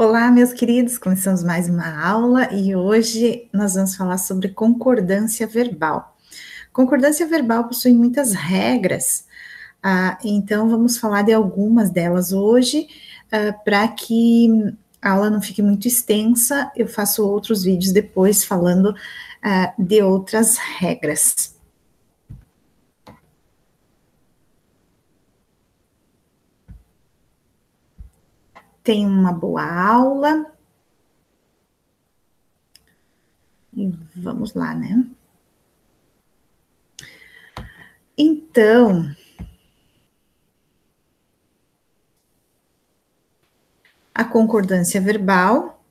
Olá, meus queridos, começamos mais uma aula e hoje nós vamos falar sobre concordância verbal. Concordância verbal possui muitas regras, então vamos falar de algumas delas hoje, para que a aula não fique muito extensa, eu faço outros vídeos depois falando de outras regras. Tenha uma boa aula. E vamos lá, né? Então, a concordância verbal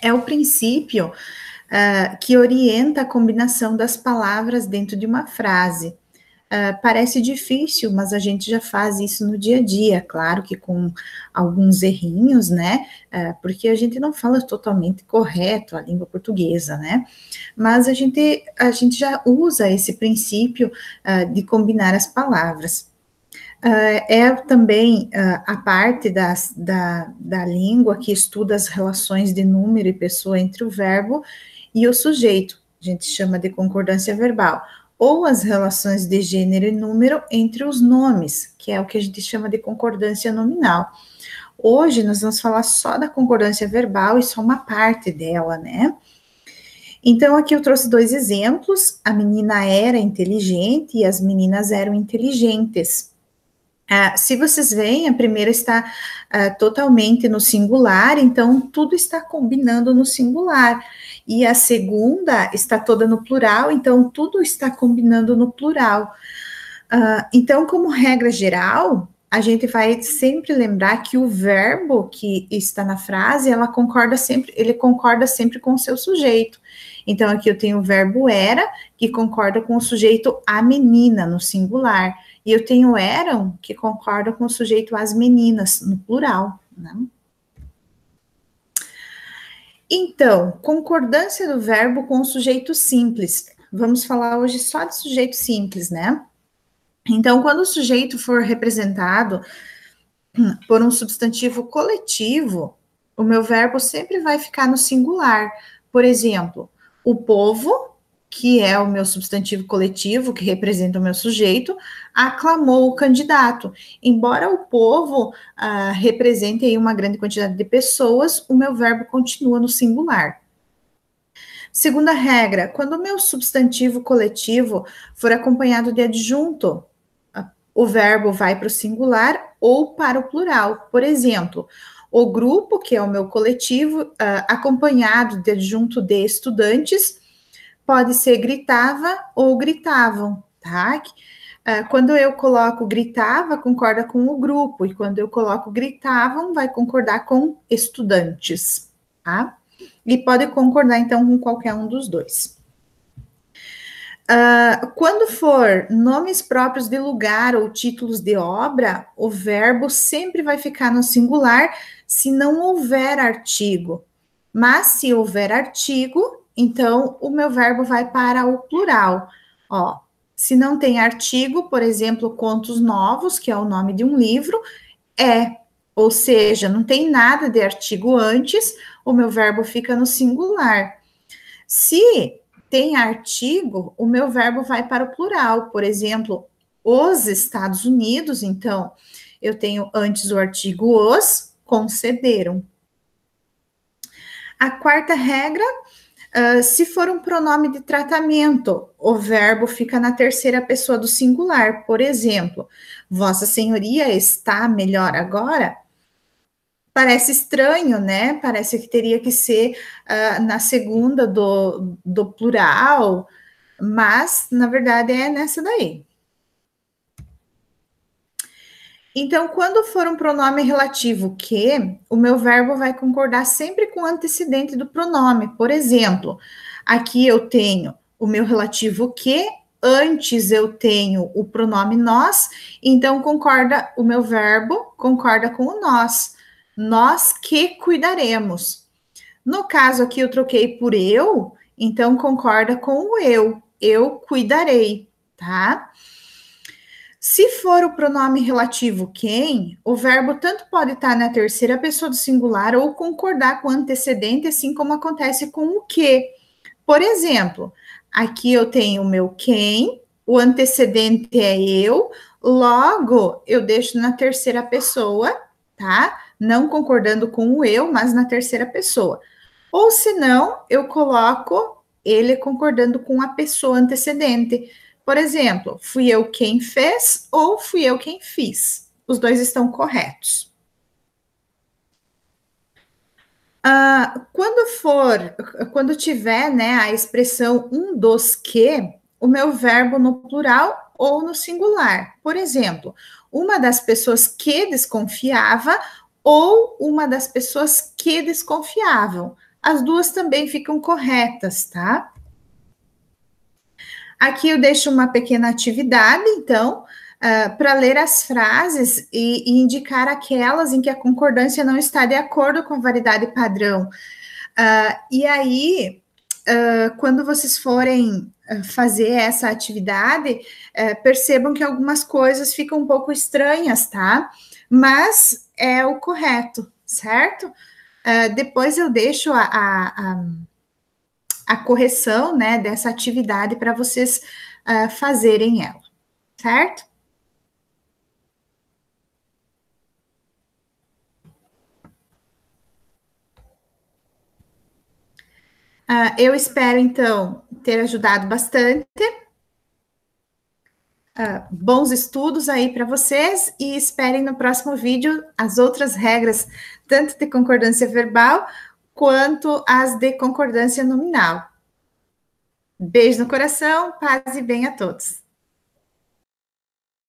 é o princípio que orienta a combinação das palavras dentro de uma frase. Parece difícil, mas a gente já faz isso no dia a dia, claro que com alguns errinhos, né? Porque a gente não fala totalmente correto a língua portuguesa, né? Mas a gente já usa esse princípio de combinar as palavras. É também a parte da língua que estuda as relações de número e pessoa entre o verbo e o sujeito, a gente chama de concordância verbal, ou as relações de gênero e número entre os nomes, que é o que a gente chama de concordância nominal. Hoje nós vamos falar só da concordância verbal e só uma parte dela, né? Então, aqui eu trouxe dois exemplos: a menina era inteligente e as meninas eram inteligentes. Se vocês veem, a primeira está totalmente no singular, então tudo está combinando no singular. E a segunda está toda no plural, então tudo está combinando no plural. Então, como regra geral, a gente vai sempre lembrar que o verbo que está na frase, ele concorda sempre com o seu sujeito. Então, aqui eu tenho o verbo era, que concorda com o sujeito a menina, no singular. E eu tenho eram, que concorda com o sujeito as meninas, no plural, né? Então, concordância do verbo com o sujeito simples. Vamos falar hoje só de sujeito simples, né? Então, quando o sujeito for representado por um substantivo coletivo, o meu verbo sempre vai ficar no singular. Por exemplo, o povo, que é o meu substantivo coletivo, que representa o meu sujeito, aclamou o candidato. Embora o povo represente aí uma grande quantidade de pessoas, o meu verbo continua no singular. Segunda regra, quando o meu substantivo coletivo for acompanhado de adjunto, o verbo vai para o singular ou para o plural. Por exemplo, o grupo, que é o meu coletivo, acompanhado de adjunto de estudantes, pode ser gritava ou gritavam, tá? Quando eu coloco gritava, concorda com o grupo, e quando eu coloco gritavam, vai concordar com estudantes, tá? E pode concordar, então, com qualquer um dos dois. Quando for nomes próprios de lugar ou títulos de obra, o verbo sempre vai ficar no singular se não houver artigo. Mas se houver artigo, então o meu verbo vai para o plural. Ó, se não tem artigo, por exemplo, Contos Novos, que é o nome de um livro, ou seja, não tem nada de artigo antes, o meu verbo fica no singular. Se tem artigo, o meu verbo vai para o plural. Por exemplo, os Estados Unidos, então, eu tenho antes o artigo os, concederam. A quarta regra, se for um pronome de tratamento, o verbo fica na terceira pessoa do singular. Por exemplo, Vossa Senhoria está melhor agora? Parece estranho, né? Parece que teria que ser na segunda do plural, mas na verdade é nessa daí. Então, quando for um pronome relativo que, o meu verbo vai concordar sempre com o antecedente do pronome. Por exemplo, aqui eu tenho o meu relativo que, antes eu tenho o pronome nós, então o meu verbo concorda com o nós. Nós que cuidaremos. No caso aqui eu troquei por eu, então concorda com o eu. Eu cuidarei, tá? Se for o pronome relativo quem, o verbo tanto pode estar na terceira pessoa do singular ou concordar com o antecedente, assim como acontece com o que. Por exemplo, aqui eu tenho o meu quem, o antecedente é eu, logo eu deixo na terceira pessoa, tá? Não concordando com o eu, mas na terceira pessoa. Ou se não, eu coloco ele concordando com a pessoa antecedente. Por exemplo, fui eu quem fez ou fui eu quem fiz. Os dois estão corretos. Quando tiver, né, a expressão um dos que, o meu verbo no plural ou no singular. Por exemplo, uma das pessoas que desconfiava ou uma das pessoas que desconfiavam. As duas também ficam corretas, tá? Aqui eu deixo uma pequena atividade, então, para ler as frases e indicar aquelas em que a concordância não está de acordo com a variedade padrão. E aí, quando vocês forem fazer essa atividade, percebam que algumas coisas ficam um pouco estranhas, tá? Mas é o correto, certo? Depois eu deixo a correção, né, dessa atividade para vocês fazerem ela, certo? Eu espero, então, ter ajudado bastante. Bons estudos aí para vocês e esperem no próximo vídeo as outras regras, tanto de concordância verbal quanto as de concordância nominal. Beijo no coração, paz e bem a todos.